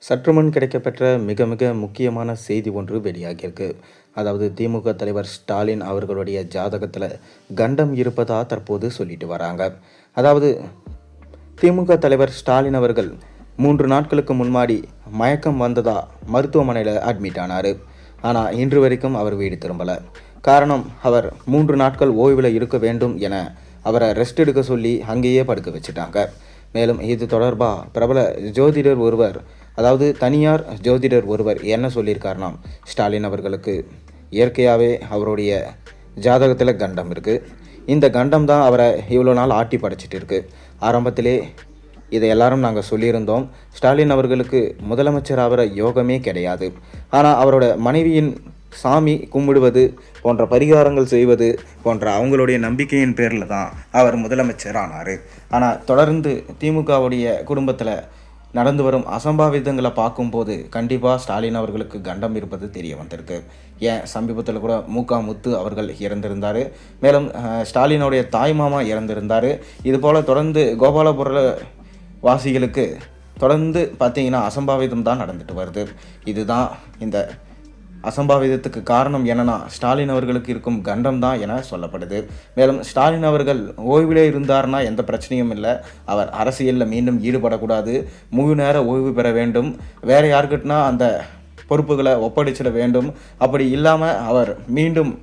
சற்றுமுன் கிடைக்கப்பெற்ற மிக மிக முக்கியமான செய்தி ஒன்று வெளியாகியிருக்கு. அதாவது திமுக தலைவர் ஸ்டாலின் அவர்களுடைய ஜாதகத்தில் கண்டம் இருப்பதா தற்போது சொல்லிட்டு வராங்க. அதாவது திமுக தலைவர் ஸ்டாலின் அவர்கள் 3 நாட்களுக்கு முன்னாடி மயக்கம் வந்ததா மருத்துவமனையில் அட்மிட் ஆனார். ஆனால் இன்று வரைக்கும் அவர் வீடு திரும்பலை. காரணம், அவர் 3 நாட்கள் ஓய்வில் இருக்க வேண்டும் என அவரை ரெஸ்ட் எடுக்க சொல்லி அங்கேயே படுக்க வச்சுட்டாங்க. மேலும் இது தொடர்பாக பிரபல ஜோதிடர் ஒருவர், அதாவது தனியார் ஜோதிடர் ஒருவர் என்ன சொல்லியிருக்காருனா, ஸ்டாலின் அவர்களுக்கு இயற்கையாகவே அவருடைய ஜாதகத்தில் கண்டம் இருக்குது. இந்த கண்டம் தான் அவரை இவ்வளோ நாள் ஆட்டி படைச்சிட்டு இருக்குது. ஆரம்பத்திலே இதை எல்லாரும் நாங்கள் சொல்லியிருந்தோம். ஸ்டாலின் அவர்களுக்கு முதலமைச்சர் ஆகிற யோகமே கிடையாது. ஆனால் அவரோட மனைவியின் சாமி கும்பிடுவது போன்ற பரிகாரங்கள் செய்வது போன்ற அவங்களுடைய நம்பிக்கையின் பேரில் தான் அவர் முதலமைச்சர் ஆனார். ஆனால் தொடர்ந்து திமுகவுடைய குடும்பத்தில் நடந்து வரும் அசம்பாவிதங்களை பார்க்கும்போது கண்டிப்பாக ஸ்டாலின் அவர்களுக்கு கண்டம் இருப்பது தெரிய வந்திருக்கு. ஏன் சமீபத்தில் கூட முத்து அவர்கள் இறந்திருந்தார். மேலும் ஸ்டாலினுடைய தாய் மாமா இறந்திருந்தார். இதுபோல் தொடர்ந்து கோபாலபுர வாசிகளுக்கு தொடர்ந்து பார்த்திங்கன்னா அசம்பாவிதம் தான் நடந்துட்டு வருது. இதுதான் இந்த அசம்பாவிதத்துக்கு காரணம் என்னன்னா, ஸ்டாலின் அவர்களுக்கு இருக்கும் கண்டம் தான் என சொல்லப்படுது. மேலும் ஸ்டாலின் அவர்கள் ஓய்விலே இருந்தார்னா எந்த பிரச்சனையும் இல்லை. அவர் அரசியலில் மீண்டும் ஈடுபடக்கூடாது, முழு நேர ஓய்வு பெற வேண்டும், வேறு யாருக்கிட்டனா அந்த பொறுப்புகளை ஒப்படைச்சிட வேண்டும். அப்படி இல்லாமல் அவர் மீண்டும்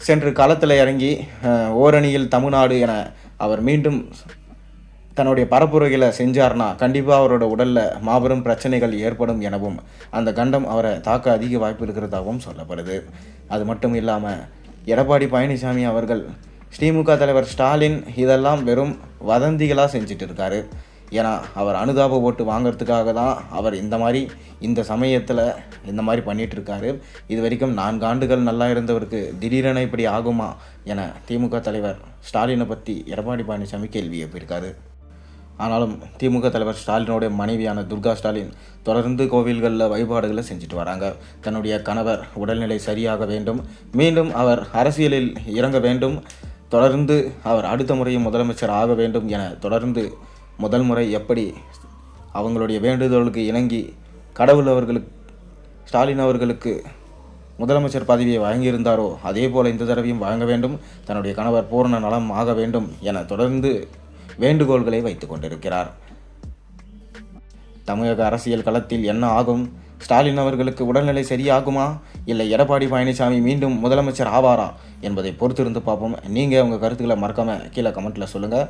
சென்று களத்தில் இறங்கி ஓரணியில் தமிழ்நாடு என அவர் மீண்டும் தன்னுடைய பரப்புரைகளை செஞ்சார்னா கண்டிப்பாக அவரோட உடலில் மாபெரும் பிரச்சனைகள் ஏற்படும் எனவும் அந்த கண்டம் அவரை தாக்க அதிக வாய்ப்பு இருக்கிறதாகவும் சொல்லப்படுது. அது மட்டும் இல்லாமல் எடப்பாடி பழனிசாமி அவர்கள் திமுக தலைவர் ஸ்டாலின் இதெல்லாம் வெறும் வதந்திகளாக செஞ்சுட்டு இருக்காரு. ஏன்னா அவர் அனுதாப ஓட்டு வாங்கிறதுக்காக தான் அவர் இந்த சமயத்தில் இந்த மாதிரி பண்ணிகிட்டு இருக்காரு. இது வரைக்கும் 4 ஆண்டுகள் நல்லா இருந்தவருக்கு திடீரென இப்படி ஆகுமா என திமுக தலைவர் ஸ்டாலினை பற்றி எடப்பாடி பழனிசாமி கேள்வி எழுப்பியிருக்காரு. ஆனாலும் திமுக தலைவர் ஸ்டாலினுடைய மனைவியான துர்கா ஸ்டாலின் தொடர்ந்து கோவில்களில் வழிபாடுகளை செஞ்சுட்டு வராங்க. தன்னுடைய கணவர் உடல்நிலை சரியாக வேண்டும், மீண்டும் அவர் அரசியலில் இறங்க வேண்டும், தொடர்ந்து அவர் அடுத்த முறையும் முதலமைச்சர் ஆக வேண்டும் என தொடர்ந்து முதல் முறை எப்படி அவங்களுடைய வேண்டுதலுக்கு இணங்கி கடவுள் ஸ்டாலின் அவர்களுக்கு முதலமைச்சர் பதவியை வழங்கியிருந்தாரோ அதே போல் இந்த தடவையும் வழங்க வேண்டும், தன்னுடைய கணவர் பூரண நலம் ஆக வேண்டும் என தொடர்ந்து வேண்டுகோள்களை வைத்து கொண்டிருக்கிறார். தமிழக அரசியல் களத்தில் என்ன ஆகும்? ஸ்டாலின் அவர்களுக்கு உடல்நிலை சரியாகுமா, இல்லை எடப்பாடி பழனிசாமி மீண்டும் முதலமைச்சர் ஆவாரா என்பதை பொறுத்திருந்து பார்ப்போம். நீங்கள் உங்கள் கருத்துக்களை மறக்காமல் கீழே கமெண்ட்டில் சொல்லுங்கள்.